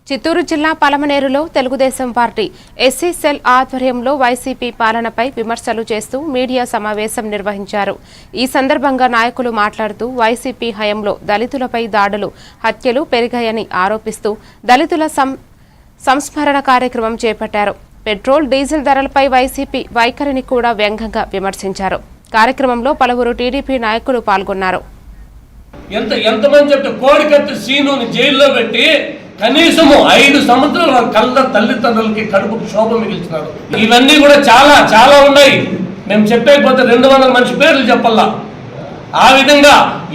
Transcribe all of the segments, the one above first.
చిత్తూరు జిల్లా పలమనేరులో Telugu Desam party SC cell ఆధ్వర్యంలో YCP పాలనపై విమర్శలు చేస్తూ మీడియా సమావేశం నిర్వహించారు. ఈ సందర్భంగా నాయకులు మాట్లాడుతూ వైసీపీ హయాంలో దళితులపై దాడులు, హత్యలు పెరిగాయని ఆరోపిస్తూ దళితుల సంస్మరణ కార్యక్రమం చేపట్టారు. పెట్రోల్, డీజిల్ ధరలపై వైసీపీ వైఖరిని కూడా వ్యంగ్యంగా విమర్శించారు. కార్యక్రమంలో పలువురు టీడీపీ నాయకులు పాల్గొన్నారు. ఎంతమంది చెప్తే కోడికత్తి సీనుని జైల్లో పెట్టి కనీసము 5 సంవత్సరాల కళ్ళ తల్లిదండ్రులకి కడుపు క్షోభ మిగిల్చినారు. ఇవన్నీ కూడా చాలా ఉన్నాయి. మేము చెప్పేకపోతే 200 మంచి పేర్లు చెప్పాలా. ఆ విధంగా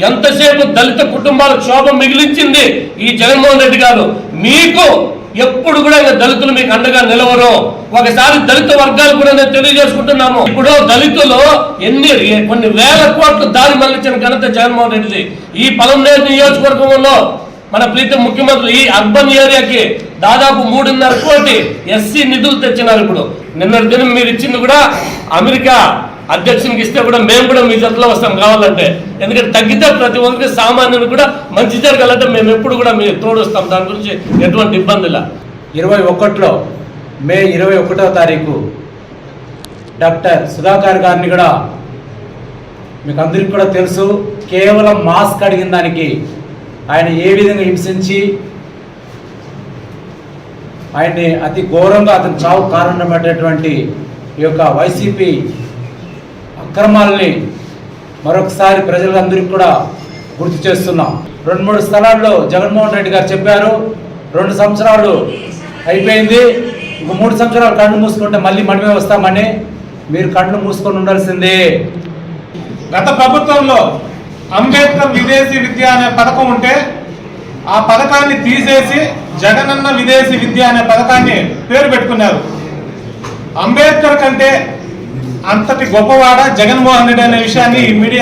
ఎంతసేపు దళిత కుటుంబాలకు క్షోభ మిగిలించింది ఈ జగన్మోహన్ రెడ్డి గారు. మీకు ఎప్పుడు కూడా దళితులు మీకు అండగా నిలవరు. ఒకసారి దళిత వర్గాలు కూడా నేను తెలియజేసుకుంటున్నాము. ఇప్పుడు దళితులు కొన్ని వేల కోట్లు దారి మళ్లించిన ఘనత జగన్మోహన్ రెడ్డిది. ఈ పలమనేరు నియోజకవర్గంలో మన ప్రీతం ముఖ్యమంత్రి ఈ అర్బన్ ఏరియాకి దాదాపు 3.5 కోటి ఎస్సీ నిధులు తెచ్చినారు. ఇప్పుడు నిన్నటి దినం మీరు ఇచ్చింది కూడా అమెరికా అధ్యక్షునికి ఇస్తే కూడా మేము కూడా మీ జట్లో వస్తాం కావాలంటే. ఎందుకంటే తగ్గితే ప్రతి ఒక్కరికి సామాన్యుని కూడా మంచి జరగాలంటే మేము ఎప్పుడు కూడా మీరు తోడొస్తాం. దాని గురించి ఎటువంటి ఇబ్బంది లే. 21లో మే 21వ తారీఖు డాక్టర్ సుధాకర్ గారిని కూడా మీకు అందరికీ కూడా తెలుసు. కేవలం మాస్క్ అడిగిన దానికి ఆయన ఏ విధంగా హింసించి ఆయన్ని అతి ఘోరంగా అతని చావు కారణమైనటువంటి ఈ యొక్క వైసీపీ అక్రమాలని మరొకసారి ప్రజలందరికీ కూడా గుర్తు చేస్తున్నాం. 2-3 స్థలాల్లో జగన్మోహన్ రెడ్డి గారు చెప్పారు 2 సంవత్సరాలు అయిపోయింది, ఇంకో 3 సంవత్సరాలు కళ్ళు మూసుకుంటే మళ్ళీ మనమే వస్తామని. మీరు కళ్ళు మూసుకొని ఉండాల్సిందే. గత ప్రభుత్వంలో అంబేద్కర్ విదేశీ విద్య అనే పథకం ఉంటే ఆ పథకాన్ని తీసేసి జగనన్న విదేశీ విద్య అనే పథకాన్ని పేరు పెట్టుకున్నారు. అంబేద్కర్ కంటే అంతటి గొప్పవాడ జగన్మోహన్ రెడ్డి అనే విషయాన్ని మీడియా